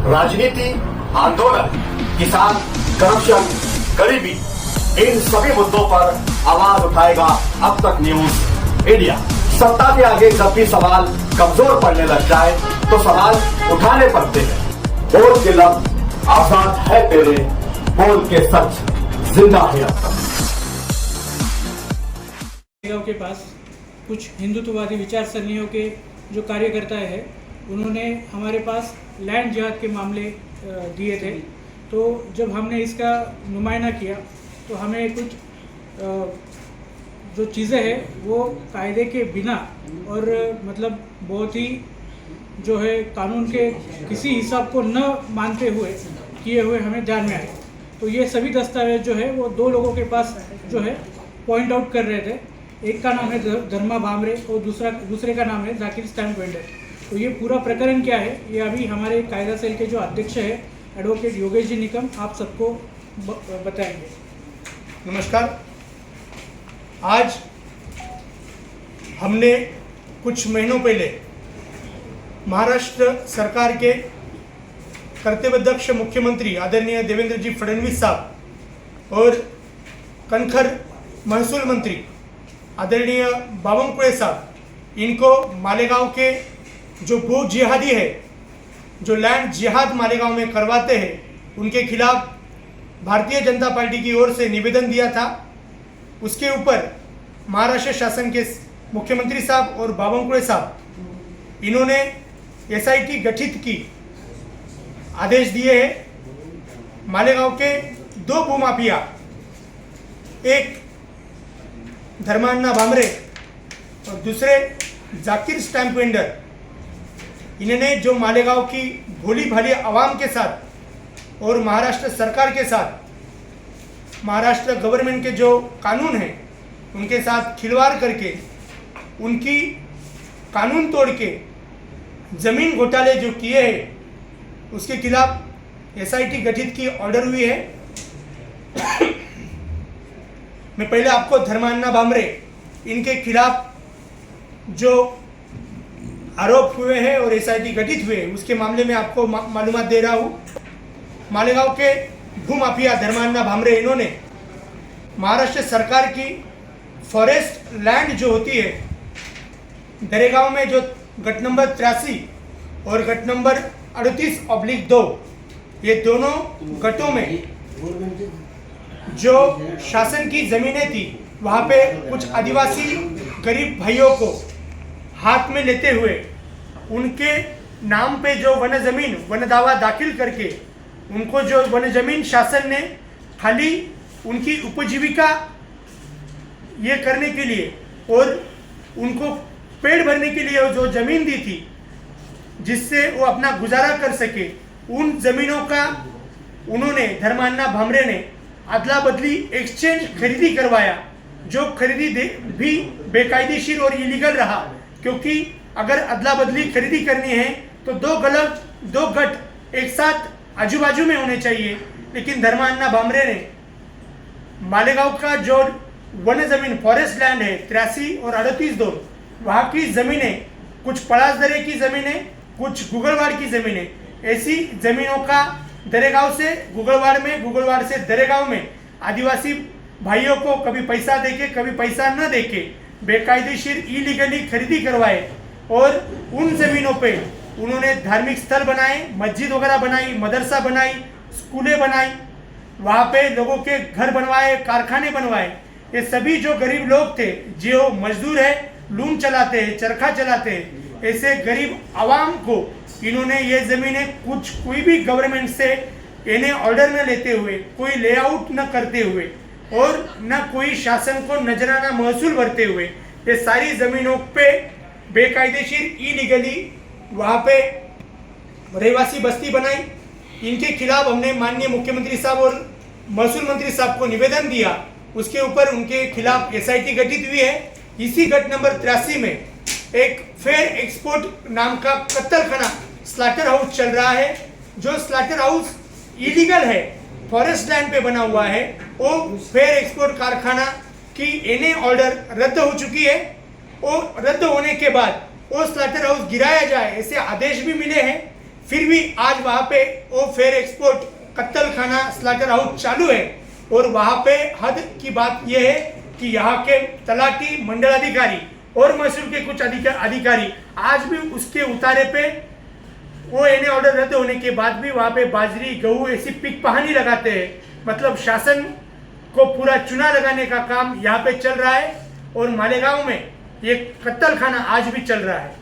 राजनीति, आंदोलन, किसान, करप्शन, गरीबी, इन सभी मुद्दों पर आवाज उठाएगा अब तक न्यूज इंडिया। सत्ता के आगे जब भी सवाल कमजोर पड़ने लग जाए तो सवाल उठाने पड़ते हैं। बोल के लफ्ज आजाद है तेरे, बोल के सच जिंदा है अब तक। के पास कुछ हिंदुत्ववादी विचार सरणियों के जो कार्यकर्ता है, उन्होंने हमारे पास लैंड जिहाद के मामले दिए थे। तो जब हमने इसका नुमाइंदा किया तो हमें कुछ जो चीज़ें हैं वो कायदे के बिना और मतलब बहुत ही जो है कानून के किसी हिसाब को न मानते हुए किए हुए हमें ध्यान में आए। तो ये सभी दस्तावेज जो है वो दो लोगों के पास जो है पॉइंट आउट कर रहे थे। एक का नाम है धर्मा भामरे और दूसरे का नाम है जाकिर स्टैम्प वेंडर। तो ये पूरा प्रकरण क्या है, ये अभी हमारे कायदा सेल के जो अध्यक्ष है एडवोकेट योगेश जी निकम आप सबको बताएंगे। नमस्कार। आज हमने कुछ महीनों पहले महाराष्ट्र सरकार के कर्तव्यदक्ष मुख्यमंत्री आदरणीय देवेंद्र जी फडणवीस साहब और कनखर महसूल मंत्री आदरणीय बावनकुळे साहब, इनको मालेगांव के जो भू जिहादी है, जो लैंड जिहाद मालेगांव में करवाते हैं, उनके खिलाफ भारतीय जनता पार्टी की ओर से निवेदन दिया था। उसके ऊपर महाराष्ट्र शासन के मुख्यमंत्री साहब और बावनकुळे साहब, इन्होंने एसआईटी गठित की आदेश दिए हैं। मालेगांव के दो भूमाफिया, एक धर्मान्ना भामरे और दूसरे जाकिर स्टैम्प वेंडर, इन्होंने जो मालेगांव की भोली भाली आवाम के साथ और महाराष्ट्र सरकार के साथ, महाराष्ट्र गवर्नमेंट के जो कानून हैं उनके साथ खिलवाड़ करके, उनकी कानून तोड़ के ज़मीन घोटाले जो किए हैं, उसके खिलाफ एसआईटी गठित की ऑर्डर हुई है। मैं पहले आपको धर्मान्ना भामरे, इनके खिलाफ जो आरोप हुए हैं और एसआईटी गठित हुए हैं उसके मामले में आपको मालूमात दे रहा हूँ। मालेगांव के भूमाफिया धर्मान्ना भामरे, इन्होंने महाराष्ट्र सरकार की फॉरेस्ट लैंड जो होती है, दरेगांव में जो गट नंबर 83 और गट नंबर 38/2, ये दोनों गटों में जो शासन की ज़मीनें थी, वहाँ पे कुछ आदिवासी गरीब भाइयों को हाथ में लेते हुए उनके नाम पे जो वन ज़मीन वन दावा दाखिल करके उनको जो वन ज़मीन शासन ने खाली उनकी उपजीविका ये करने के लिए और उनको पेड़ भरने के लिए जो ज़मीन दी थी जिससे वो अपना गुजारा कर सके, उन ज़मीनों का उन्होंने धर्मान्ना भामरे ने अदला बदली एक्सचेंज खरीदी करवाया, जो खरीदी भी बेकायदेशीर और इलीगल रहा। क्योंकि अगर अदला बदली खरीदी करनी है तो दो गट एक साथ आजू बाजू में होने चाहिए, लेकिन धर्मान्ना भामरे ने मालेगांव का जो वन जमीन फॉरेस्ट लैंड है 83 और 38/2, वहाँ की ज़मीनें, कुछ पड़ास दरे की ज़मीनें, कुछ गुगलवाड़ की ज़मीनें, ऐसी ज़मीनों का दरेगांव से गुगलवाड़ में, गुगलवाड़ से दरेगांव में आदिवासी भाइयों को कभी पैसा देके कभी पैसा न देके बेकायदेशीर इलीगली खरीदी करवाए और उन ज़मीनों पे उन्होंने धार्मिक स्थल बनाए, मस्जिद वगैरह बनाई, मदरसा बनाई, स्कूलें बनाई, वहाँ पे लोगों के घर बनवाए, कारखाने बनवाए। ये सभी जो गरीब लोग थे, जो मजदूर है, लूम चलाते हैं, चरखा चलाते हैं, ऐसे गरीब आवाम को इन्होंने ये ज़मीनें कोई भी गवर्नमेंट से इन्हें ऑर्डर न लेते हुए, कोई लेआउट न करते हुए और न कोई शासन को नजराना महसूल भरते हुए ये सारी ज़मीनों पे बेकायदेशीर इलीगली वहाँ पे रहवासी बस्ती बनाई। इनके खिलाफ हमने माननीय मुख्यमंत्री साहब और महसूल मंत्री साहब को निवेदन दिया। उसके ऊपर उनके खिलाफ एसआईटी गठित हुई है। इसी गट नंबर 83 में एक फेयर एक्सपोर्ट नाम का कत्तलखाना स्लॉटर हाउस चल रहा है, जो स्लॉटर हाउस इलीगल है, फॉरेस्ट लैंड पे बना हुआ है। वो फेयर एक्सपोर्ट कारखाना की एनए ऑर्डर रद्द हो चुकी है। वो रद्द होने के बाद वो स्लॉटर हाउस गिराया जाए ऐसे आदेश भी मिले हैं। फिर भी आज वहाँ पे वो फेयर एक्सपोर्ट कत्तल खाना स्लाटर हाउस चालू है। और वहाँ पे हद की बात यह है कि यहाँ के तलाटी, मंडल अधिकारी और महसूल के कुछ अधिकारी आज भी उसके उतारे पे वो एने ऑर्डर रद्द होने के बाद भी वहाँ पे बाजरी, गेहूँ ऐसी पिक पहानी लगाते हैं। मतलब शासन को पूरा चुना लगाने का काम यहाँ पे चल रहा है और मालेगांव में ये कत्तल खाना आज भी चल रहा है।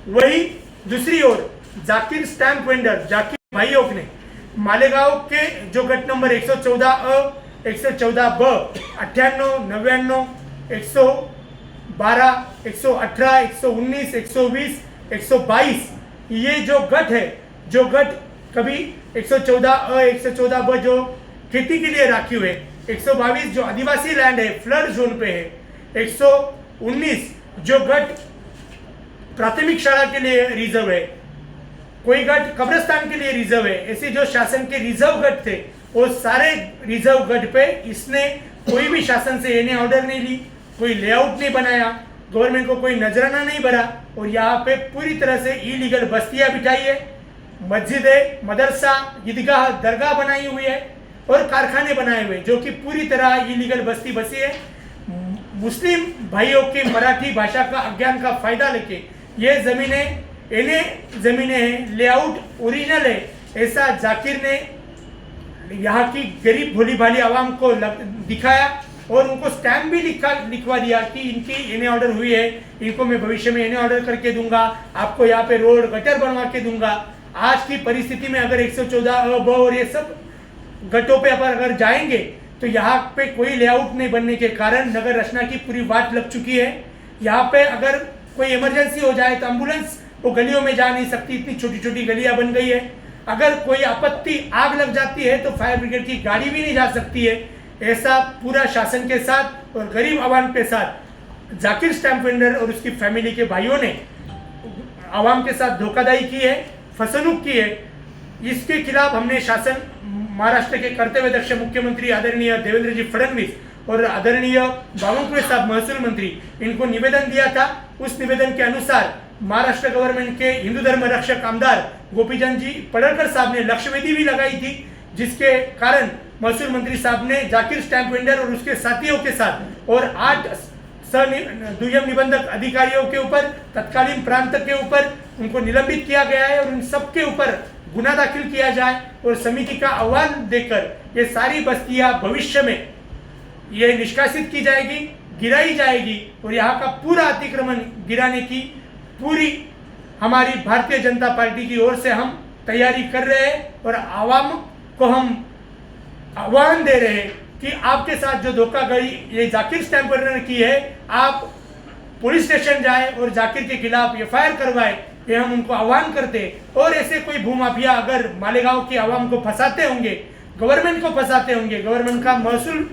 वही दूसरी ओर जाकिर स्टैंप वेंडर जाकिर भाइयों ने मालेगांव के जो गट नंबर 114 114 ब 98 99 112 118 119 120 122 ये जो गट है, जो गट कभी 114 114 ब जो खेती के लिए राखी हुए, 122 जो आदिवासी लैंड है फ्लड जोन पे है, 119 जो गट प्राथमिक शाला के लिए रिजर्व है, कोई गट कब्रिस्तान के लिए रिजर्व है। ऐसे जो शासन के रिजर्व गट थे वो सारे रिजर्व गट पे इसने कोई भी शासन से एने ऑर्डर नहीं ली, कोई लेआउट नहीं बनाया, गवर्नमेंट को कोई नजराना नहीं भरा और यहाँ पे पूरी तरह से इलीगल बस्तियां बिठाई है, मस्जिदें, मदरसा, ईदगाह, दरगाह बनाई हुई है और कारखाने बनाए हुए जो कि पूरी तरह इलीगल बस्ती बसी है। मुस्लिम भाइयों के मराठी भाषा का अज्ञान का फायदा लेके ये जमीनें हैं, लेआउट ओरिजिनल है, ऐसा जाकिर ने यहाँ की गरीब भोली भाली आवाम को दिखाया और उनको स्टैम्प भी लिखवा दिया कि इनकी एने ऑर्डर हुई है, इनको मैं भविष्य में एने ऑर्डर करके दूंगा, आपको यहाँ पे रोड गटर बनवा के दूंगा। आज की परिस्थिति में अगर 114 ब और ये सब गटों पे अगर जाएंगे तो यहाँ पे कोई लेआउट नहीं बनने के कारण नगर रचना की पूरी वाट लग चुकी है। यहाँ पे अगर कोई इमरजेंसी हो जाए तो एम्बुलेंस वो गलियों में जा नहीं सकती, इतनी छोटी छोटी गलियां बन गई है। अगर कोई आपत्ति, आग लग जाती है तो फायर ब्रिगेड की गाड़ी भी नहीं जा सकती है। ऐसा पूरा शासन के साथ और गरीब आवाम के साथ जाकिर स्टैंप वेंडर और उसकी फैमिली के भाइयों ने आवाम के साथ धोखाधड़ी की है, फसलूक की है। इसके खिलाफ हमने शासन, महाराष्ट्र के कर्तव्यदक्ष मुख्यमंत्री आदरणीय देवेंद्र जी फडणवीस और आदरणीय बावनकुळे साहब महसूल मंत्री, इनको निवेदन दिया था। उस निवेदन के अनुसार महाराष्ट्र गवर्नमेंट के हिंदू धर्म रक्षक आमदार गोपीचंद जी पडळकर साहब ने लक्ष्यवेदी भी लगाई थी, जिसके कारण महसूल मंत्री साहब ने जाकिर स्टैंप वेंडर और उसके साथियों के साथ और 8 दुय्यम निबंधक अधिकारियों के ऊपर, तत्कालीन प्रांत के ऊपर उनको निलंबित किया गया है और उन सबके ऊपर गुना दाखिल किया जाए और समिति का आह्वान देकर ये सारी बस्तियां भविष्य में ये निष्कासित की जाएगी, गिराई जाएगी और यहाँ का पूरा अतिक्रमण गिराने की पूरी हमारी भारतीय जनता पार्टी की ओर से हम तैयारी कर रहे हैं और आवाम को हम आह्वान दे रहे हैं कि आपके साथ जो धोखाधड़ी ये जाकिर स्टैंप वेंडर की है, आप पुलिस स्टेशन जाए और जाकिर के खिलाफ एफआईआर करवाए, ये हम उनको आह्वान करते हैं। और ऐसे कोई भूमाफिया अगर मालेगांव की आवाम को फंसाते होंगे, गवर्नमेंट को फंसाते होंगे, गवर्नमेंट का महसूल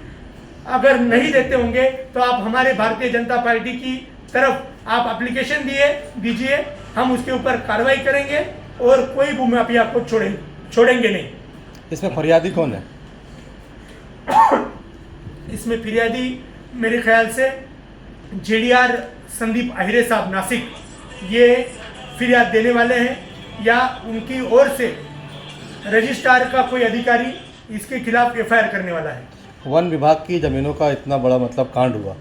अगर नहीं देते होंगे तो आप हमारे भारतीय जनता पार्टी की तरफ आप एप्लीकेशन दीजिए, हम उसके ऊपर कार्रवाई करेंगे और कोई भूमाफिया को छोड़ेंगे नहीं। इसमें फरियादी कौन है? इसमें फिरियादी मेरे ख्याल से जेडीआर संदीप आहिरे साहब नासिक ये फिरियाद देने वाले हैं या उनकी ओर से रजिस्ट्रार का कोई अधिकारी इसके खिलाफ एफआईआर करने वाला है। वन विभाग की जमीनों का इतना बड़ा मतलब कांड हुआ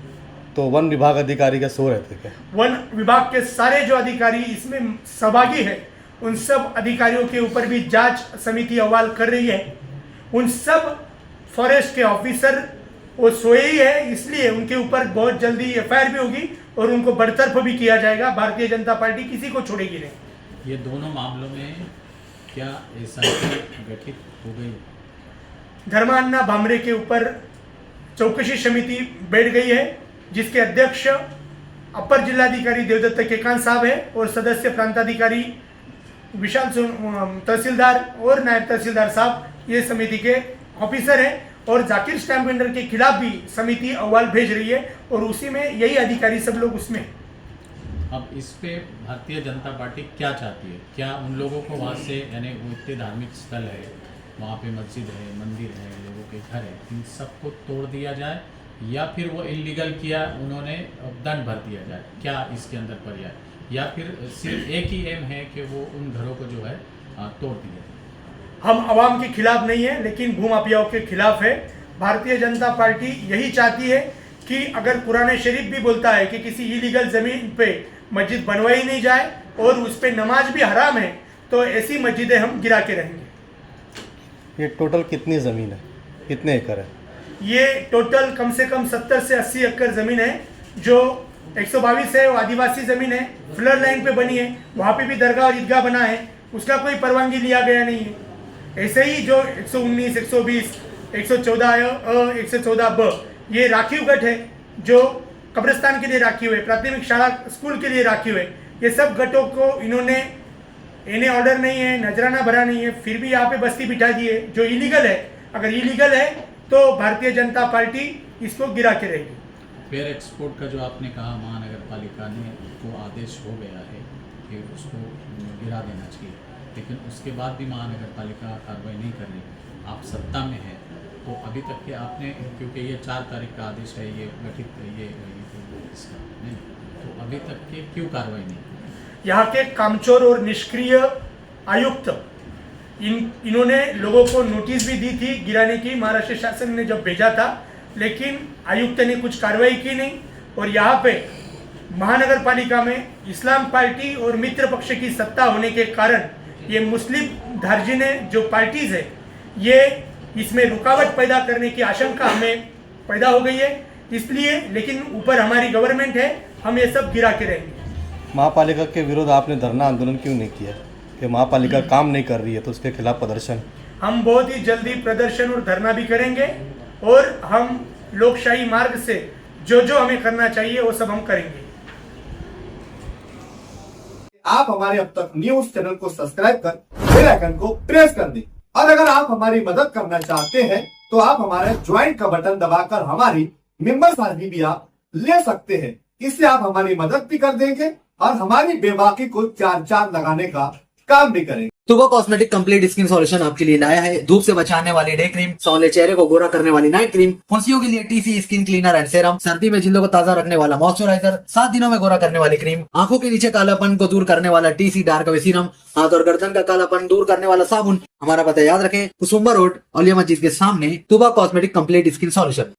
तो वन विभाग अधिकारी का सो रहते क्या? वन विभाग के सारे जो अधिकारी इसमें सहभागी है उन सब अधिकारियों के ऊपर भी जांच समिति अहवाल कर रही है। उन सब फॉरेस्ट के ऑफिसर वो सोए ही है, इसलिए उनके ऊपर बहुत जल्दी एफआईआर भी होगी और उनको बरतरफ भी किया जाएगा। भारतीय जनता पार्टी किसी को छोड़ेगी नहीं। ये दोनों मामलों में क्या एसआईटी गठित हो गई? धर्मान्ना भामरे के ऊपर चौकसी समिति बैठ गई है, जिसके अध्यक्ष अपर जिलाधिकारी देवदत्त केकांत साहब है और सदस्य प्रांताधिकारी विशाल तहसीलदार और नायब तहसीलदार साहब ये समिति के ऑफिसर हैं। और जाकिर स्टैंप वेंडर के खिलाफ भी समिति अहवाल भेज रही है और उसी में यही अधिकारी सब लोग उसमें। अब इस पे भारतीय जनता पार्टी क्या चाहती है? क्या उन लोगों को वहाँ से, यानी वो इतने धार्मिक स्थल है, वहाँ पे मस्जिद है, मंदिर है, लोगों के घर है, इन सबको तोड़ दिया जाए या फिर वो इलीगल किया उन्होंने दंड भर दिया जाए? क्या इसके अंदर पर्याय? या फिर सिर्फ एक ही एम है कि वो उन घरों को जो है तोड़ दिया? हम आवाम के खिलाफ नहीं है, लेकिन भूमाफियाओं के खिलाफ है। भारतीय जनता पार्टी यही चाहती है कि अगर कुरान शरीफ भी बोलता है कि किसी इलीगल ज़मीन पे मस्जिद बनवाई नहीं जाए और उस पर नमाज भी हराम है, तो ऐसी मस्जिदें हम गिरा के रहेंगे। ये टोटल कितनी ज़मीन है, कितने एकड़ है? ये टोटल कम से कम 70 से 80 एकड़ ज़मीन है, जो 122 है वो आदिवासी ज़मीन है, फ्लड लाइन पे बनी है, वहाँ पे भी दरगाह और ईदगाह बना है, उसका कोई परवानगी लिया गया नहीं है। ऐसे ही जो 119, 120, 114 114 ब ये राखीव गट है, जो कब्रिस्तान के लिए राखीव है, प्राथमिक शाला स्कूल के लिए राखीव है। ये सब गटों को इन्हें ऑर्डर नहीं है, नजराना भरा नहीं है, फिर भी यहाँ पे बस्ती बिठा दी है जो इलीगल है। अगर इलीगल है तो भारतीय जनता पार्टी इसको गिरा के रहेगी। फेयर एक्सपोर्ट का जो आपने कहा, महानगर पालिका ने को आदेश हो गया है कि उसको गिरा देना चाहिए, लेकिन उसके बाद भी महानगर पालिका कार्रवाई नहीं कर रही। आप सत्ता में है तो अभी तक के आपने, क्योंकि ये 4 तारीख का आदेश है, ये गठित ये इसका नहीं, तो अभी तक के क्यों कार्रवाई नहीं? यहाँ के कामचोर और निष्क्रिय आयुक्त इन्होंने लोगों को नोटिस भी दी थी गिराने की, महाराष्ट्र शासन ने जब भेजा था, लेकिन आयुक्त ने कुछ कार्रवाई की नहीं। और यहाँ पे महानगर पालिका में इस्लाम पार्टी और मित्र पक्ष की सत्ता होने के कारण ये मुस्लिम धार्जिने जो पार्टीज है, ये इसमें रुकावट पैदा करने की आशंका हमें पैदा हो गई है। इसलिए, लेकिन ऊपर हमारी गवर्नमेंट है, हम ये सब गिरा के रहेंगे। महापालिका के विरुद्ध आपने धरना आंदोलन क्यों नहीं किया कि महापालिका काम नहीं कर रही है, तो उसके खिलाफ प्रदर्शन? हम बहुत ही जल्दी प्रदर्शन और धरना भी करेंगे, और हम लोकशाही मार्ग से जो जो हमें करना चाहिए वो सब हम करेंगे। आप हमारे अब तक न्यूज चैनल को सब्सक्राइब कर बेल आइकन को प्रेस कर दें, और अगर आप हमारी मदद करना चाहते हैं तो आप हमारे ज्वाइन का बटन दबाकर हमारी मेंबर्स आईडी भी आप ले सकते हैं। इससे आप हमारी मदद भी कर देंगे और हमारी बेबाकी को 4 लगाने का काम भी करेंगे। तुबा कॉस्मेटिक कंप्लीट स्किन सॉल्यूशन आपके लिए लाया है धूप से बचाने वाली डे क्रीम, सौंले चेहरे को गोरा करने वाली नाइट क्रीम, फुंसियों के लिए TC skin cleaner and serum, सर्दी में जिल्दों को ताजा रखने वाला मॉइस्चराइजर, 7 दिनों में गोरा करने वाली क्रीम, आंखों के नीचे कालापन को दूर करने वाला टीसी डार्क वे सीरम, हाथ और गर्दन का कालापन दूर करने वाला साबुन। हमारा पता याद रखें, कुसुम्बा रोड, औलिया मस्जिद के सामने, तुबा कॉस्मेटिक कंप्लीट स्किन सॉल्यूशन।